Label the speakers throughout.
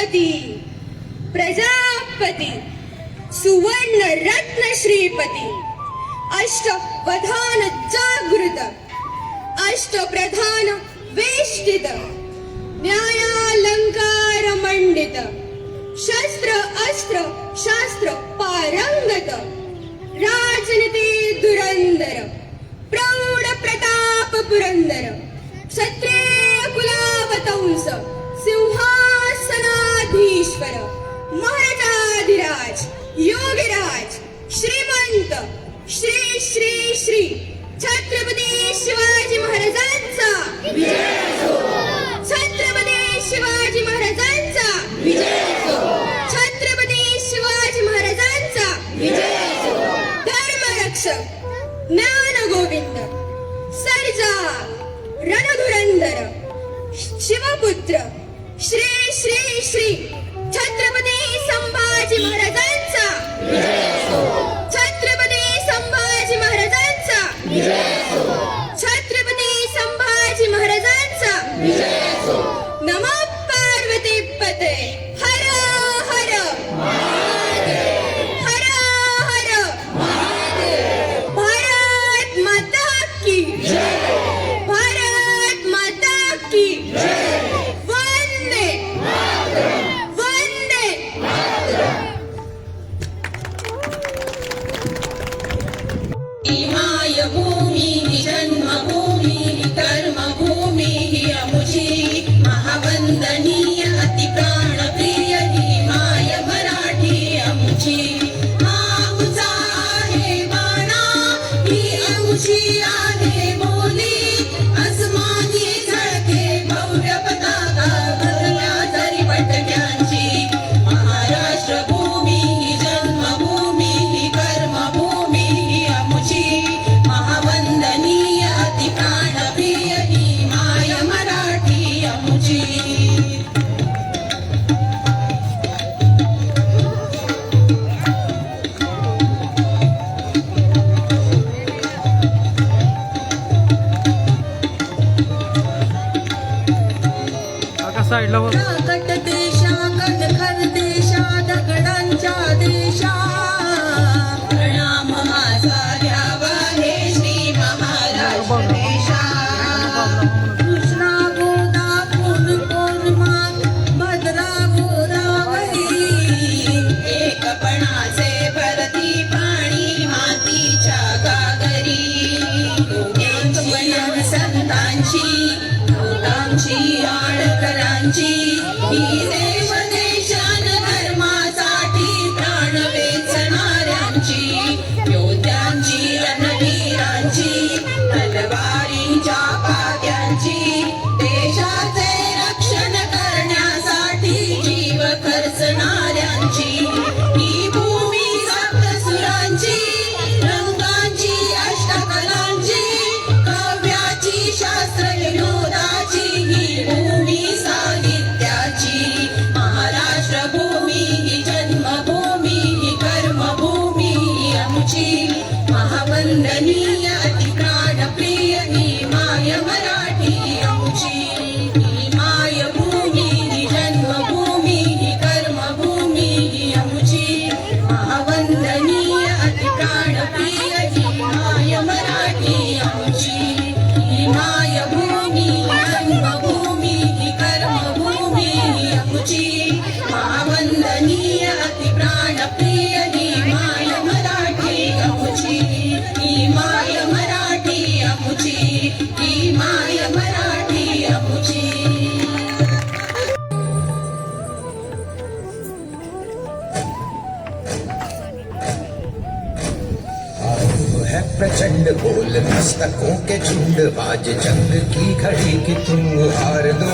Speaker 1: गणपती प्रजापती सुवर्ण रत्न श्रीपती अष्टवधान जागृत अष्टप्रधान वेष्टित न्यायालंकार मंडित शस्त्र अस्त्र शास्त्र पारंगत राजनीती धुरंधर प्रौढ प्रताप पुरंदर क्षत्रिय कुलावतंस सिंहासनाधीश्वर महाराजाधिराज योगीराज श्रीमंत श्री श्री श्री छत्रपती शिवाजी महाराजांचा विजय असो. छत्रपती शिवाजी महाराजांचा विजय असो. छत्रपती शिवाजी महाराजांचा विजय असो. धर्मरक्षक ज्ञानगोविंद सर्जा रणधुरंधर शिवपुत्र श्री श्री श्री छत्रपती संभाजी महाराजांचा विजय असो. छत्रपती संभाजी महाराजांचा विजय असो. छत्रपती संभाजी महाराजांचा विजय असो. नमः पार्वती पते हर हर महादेव हर हर महादेव. भारत माता की जय. भारत माता की जय. वंदे वंदे.
Speaker 2: माय भूमी जन्मभूमी कर्मभूमी अमुची महावंदनीय अति प्राणप्रिय ही माय मराठी अमुची. आमचा आहे बाणा ही अमुची आहे बोली अस्मानी झळके भव्य पताका भरल्या तरी पटक्यांची. महाराष्ट्र भूमी ही जन्मभूमी ही कर्मभूमी ही अमुची महावंदनीय अति प्राणप्रिय ही माय मराठी अमुची.
Speaker 3: साईडला बघ.
Speaker 2: राकट देशा कणखर देशा दगडांच्या देशा प्रणाम माझा घ्यावा हे श्री महाराष्ट्र देशा. कृष्णा गोदा कोरमा भद्रा गोदावरी एकपणाचे भरती पाणी मातीच्या गागरी. योग्यांची संतांची भूतांची आडकरांची ही देव देशान धर्मासाठी प्राण वेचणाऱ्यांची योद्ध्यांची रणवीरांची तलवारींच्या पात्यांची देशाचे रक्षण करण्यासाठी जीव खर्चणाऱ्यांची ही भूमी सप्तसुरांची रंगांची अष्टकलांची काव्याची शास्त्र विनोदाची ही भूमी साहित्याची. महाराष्ट्र भूमी ही जन्मभूमी ही कर्मभूमी ही आमची महावंदनीय अति प्राणप्रिय ही माय मराठी आमची. ही माय भूमी ही जन्मभूमी ही कर्मभूमी ही आमची महावंदनीय अति प्राणप्रिय ही माय मराठी आमची. ही माय भूमी जन्मभूमी ही कर्मभूमी ही आमची महावंदनीय अति प्राणप्रिय ही माय मराठी आमची. ही माय मराठी आमची. ही माय मराठी आमची.
Speaker 4: है प्रचंड बोल मस्तकों के झुंड आज जंग की घड़ी की तुम हार दो.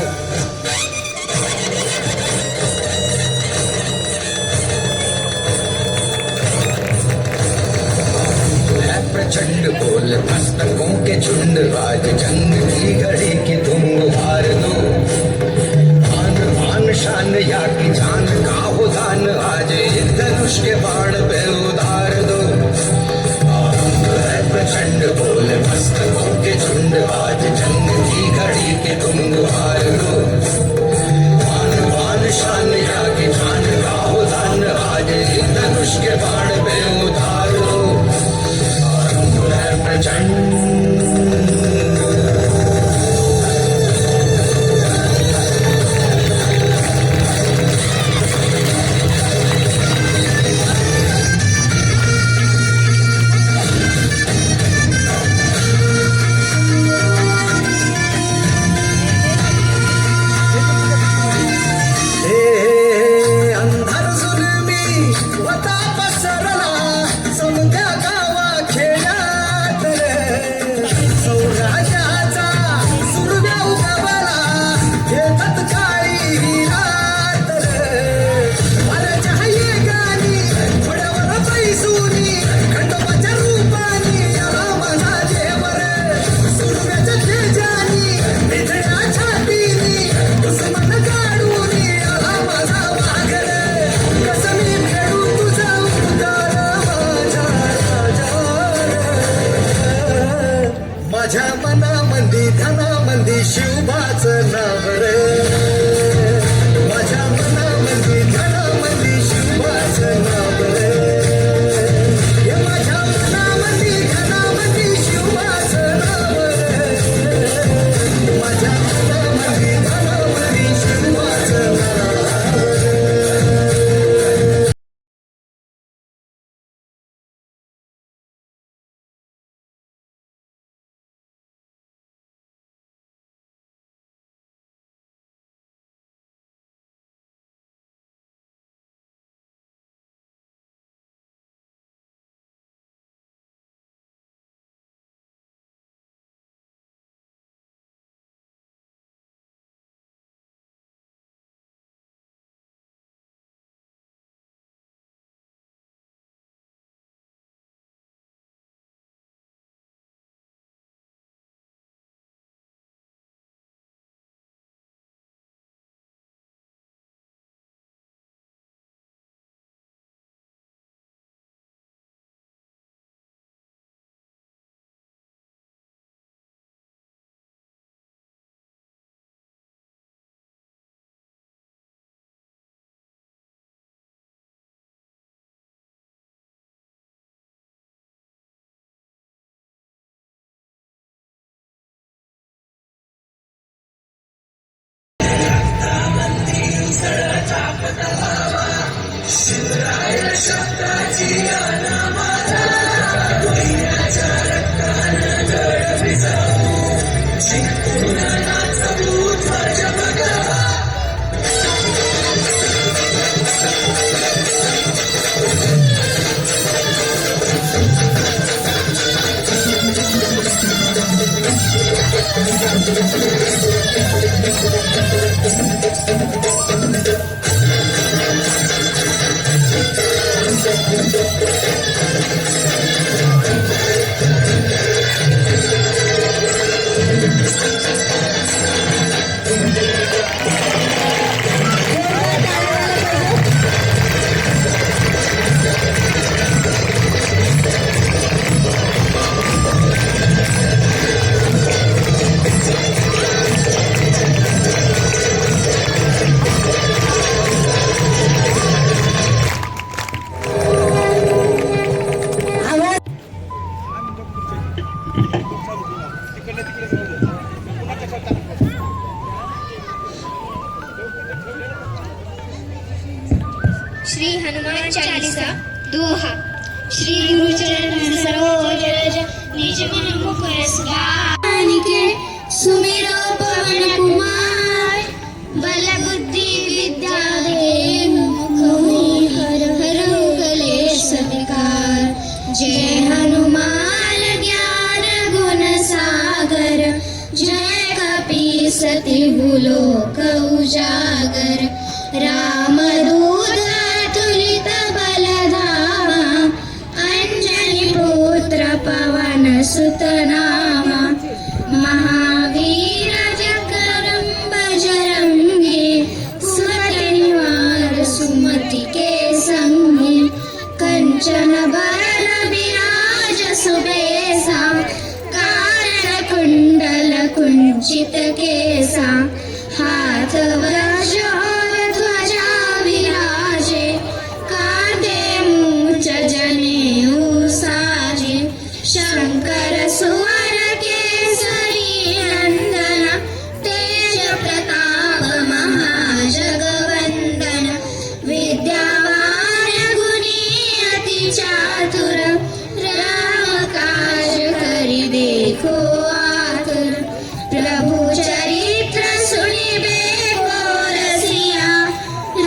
Speaker 4: है प्रचंड बोल मस्तकों के झुंड आज जंग की घड़ी की तुम हार दो. आन बान शान या की जान का हो दान आज एक धनुष के बाण पे उधार दो. प्रचंड बोल मस्तकों के झुंड आज जंग की घड़ी के तुम हार लो. आन बान शान या
Speaker 5: श्री हनुमान चालीसा दोहा। श्री गुरु चरण सरोज रज निज मन मुकुर सुधारि के सुमिरो पवन कुमार बल बुद्धि विद्या देहु मुख हरहु कलेश विकार। जय हनुमान ज्ञान गुण सागर जय कपीसति लोक उजागर। रामदूत अतुलित बलधामा अंजनी पुत्र पवन सुत नामा। महावीर जकरम बजरंगी सुमति निवार सुमति के संगी। कंचन बरन विराज सुबेसा कारण कुंडल कुंचित केसा। हाथ वज्र ध्वजा विराजे कांधे मूंछ जनेऊ साजे। शंकर सुवर केसरी नंदन तेज प्रताप महाजगवंदन। विद्यावान गुणी अति चातुर राम काज करि देखो आतुर। प्रभु चरित्र सुनिबे को रसिया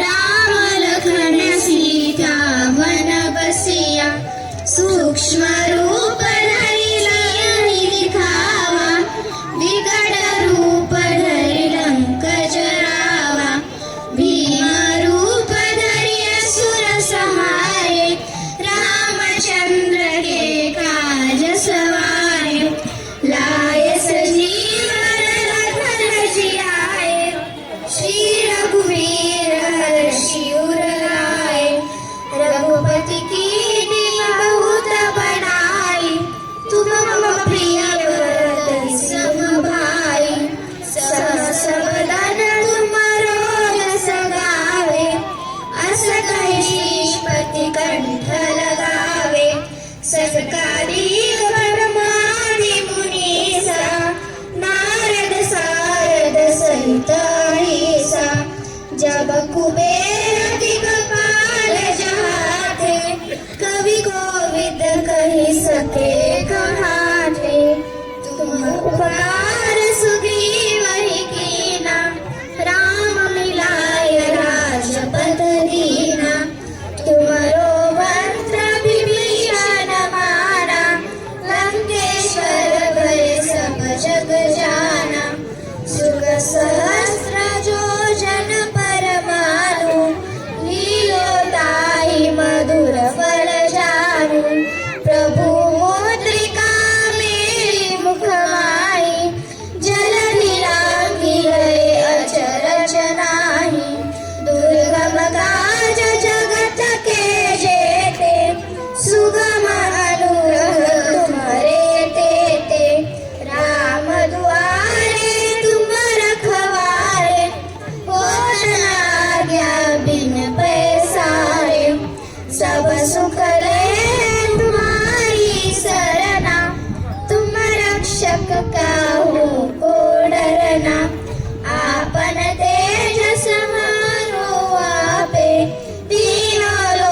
Speaker 5: राम लखन सीता वन बसिया। सूक्ष्म रूप धरि लंक दिखावा विकट रूप धरि लंक जरावा। भीम रूप धरि असुर संहारे रामचंद्र के काज सवारे। लाए सजीवन लखन जियाए श्री रघुवीर हर्षि उर लाए। रघुपति कीन्ही बहुत बड़ाई तुम मम प्रिय भरत सम भाई। सहस वदन तुमरो यस गावे अस कहि श्रीपति कंठ लगावे। सत्कारिक ब्रह्मादि मुनीसा नारद सारद सहित अहिसा। जब कुबेर दिगपाल जहाते कवि कोविद कहि सके कहाते। तुम उपकार सुग्रीवहि कीना राम मिलाय राजपद दीना। तुमरो मंत्र विभीषण माना लंकेश्वर भय सब जग जाना। सुख सहस्र जो जन पर मानु लीलो ताहि मधुर फल जानु। प्रभु मुद्रिका मेरी मुख माहि जलधि लांघि गए अचरज नाही। दुर्गम काज जगत के जेते सुगम अनुग्रह तुम्हारे तेते। राम दुआरे तुम रखवारे होत न आज्ञा बिन पैसारे। सब सुख ले तुम्हारी सरना तुम रक्षक काहू को डरना। आपन तेज समारो आपे तीनों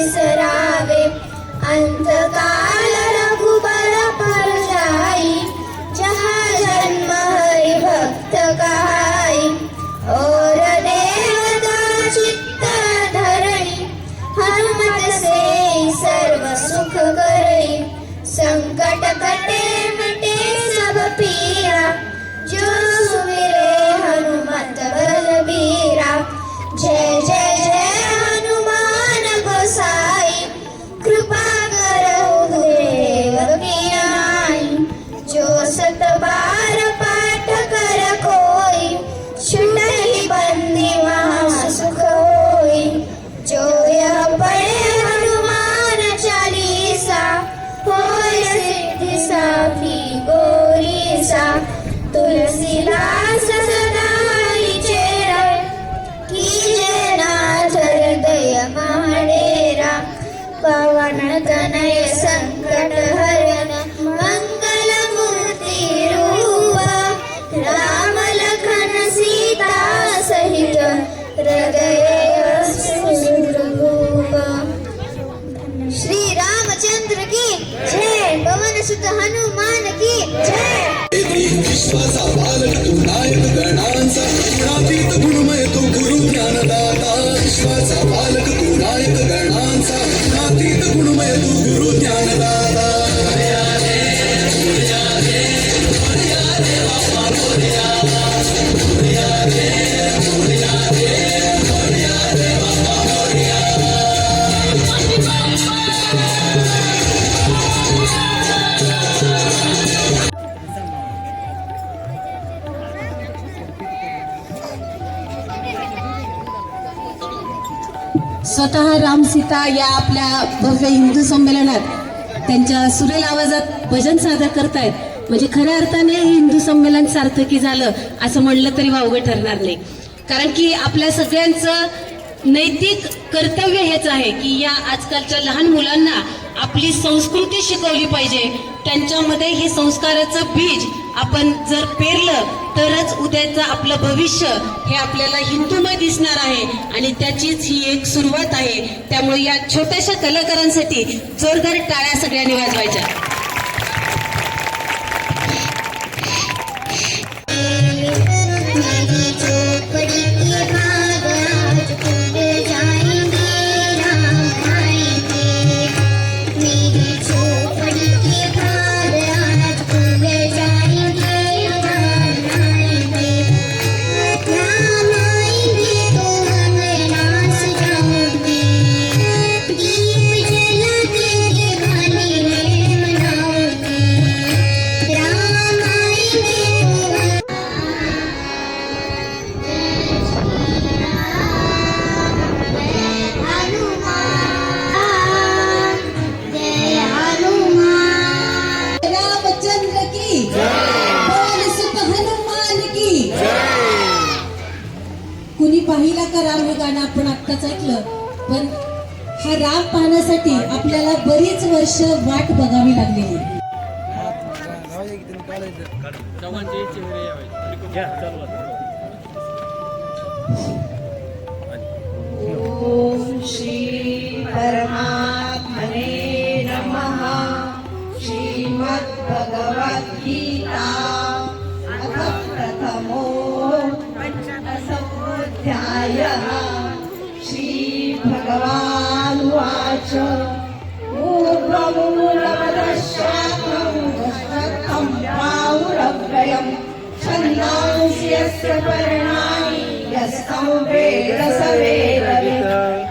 Speaker 5: बिसरावे अंतकाल रघुबर पर जाई जहाँ जन्म हरि भक्त कहाई और देवता चित्त धरणी हनुमत से सर्व सुख करई संकट कटे मिटे सब पीरा जो सुमिरे हनुमत बलबीरा जय जय जय हनुमान गोसाई कृपा करहु गुरुदेव की नाई जो सत बार पाठ कर कोई छुटहि बंदी महा सुख होई जो यह पढ़े हनुमान चालीसा होय सिद्धि साखी गौरीसा तुलसीदास सदा चेरा कीजे नाथ हृदय महाडेरा पवन तनय संकट हरन मंगल मूर्ति रूप राम लखन सीता सहित हृदय सुरभूप श्री रामचंद्र की जय पवन सुत हनुमान की जय
Speaker 6: विश्वाचा बालक तू नायक गणांचा गुणातीत गुणमय तू गुरु ज्ञानदाता विश्वाचा बालक तू नायक गणांचा गुणातीत गुणमय तू गुरु ज्ञानदाता
Speaker 7: स्वतः राम सीता या आपल्या भव्य हिंदू संमेलनात त्यांच्या सुरेल आवाजात भजन सादर करतायत म्हणजे खऱ्या अर्थाने हे हिंदू संमेलन सार्थकी झालं असं म्हणलं तरी वावगं ठरणार नाही. कारण की आपल्या सगळ्यांचं नैतिक कर्तव्य हेच आहे की या आजकालच्या लहान मुलांना आपली संस्कृती शिकवली पाहिजे. त्यांच्यामध्ये हे संस्काराचं बीज आपण जर पेरलं तरच उद्याचं आपलं भविष्य हे आपल्याला हिंदूमय दिसणार आहे आणि त्याचीच ही एक सुरुवात आहे. त्यामुळे या छोट्याशा कलाकारांसाठी जोरदार टाळ्या सगळ्यांनी वाजवायच्या. कुणी पाहिला का राम हे गाणं आपण आत्ताच ऐकलं, पण हा राम पाहण्यासाठी आपल्याला बरीच वर्ष वाट बघावी लागलेली.
Speaker 2: ओम श्री परमात्मने नमः. श्रीमद् भगवद गीता अथ प्रथमो पंचदशोऽध्यायः. श्री भगवानुवाच ऊर्ध्वमूलमदशाखं प्राहुरव्ययम् छन्दांसि यस्य पर्णानि यस्तं वेद स वेदवित्.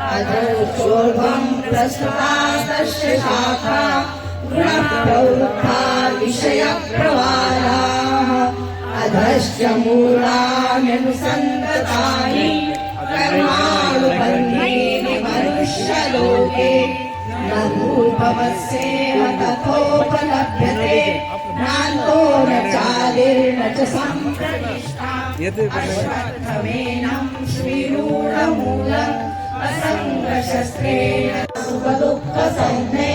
Speaker 2: अधोक्षोभं प्रस्तुता तस्य शाखा गुणः प्रवृद्धा विषयप्रवालाः. अधश्च मूलान्यनुसन्ततानि कर्मानुबन्धीनि मनुष्यलोके. न भूभवस्येह तथोपलभ्यते नान्तो न चादिर्न च सम्प्रतिष्ठा. अश्वत्थमेनं श्रीरूढमूलम् असङ्गशस्त्रेण सुखदुःखसंज्ञे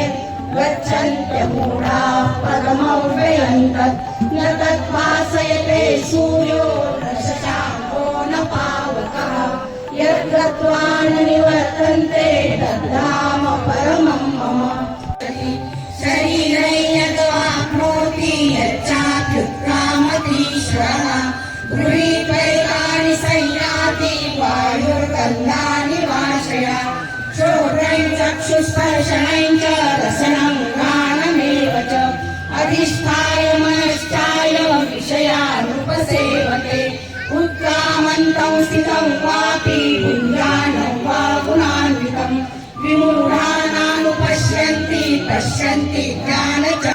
Speaker 2: गच्छन्त्यमूढाः पदमव्ययं तत्. न तद्भासयते सूर्यो न शशाङ्को न पावकः. यद्गत्वा न निवर्तन्ते तद्धाम मम शरीरे यद्वाप्नोति यच्चाप्युत्क्रामतीश्वरः गृहीत्वैतानि संयाति वायुर्गन्धानि वाशया श्रोत्रं चक्षुस्पर्शनं च रसनं घ्राणमेव च अधिष्ठाय मनश्चाय विषयानुपसेवते उत्क्रामन्तं स्थितं वापि भुञ्जानं वा गुणान्वितं विमूढानानुपश्यन्ति पश्यन्ति ज्ञानचक्षुषः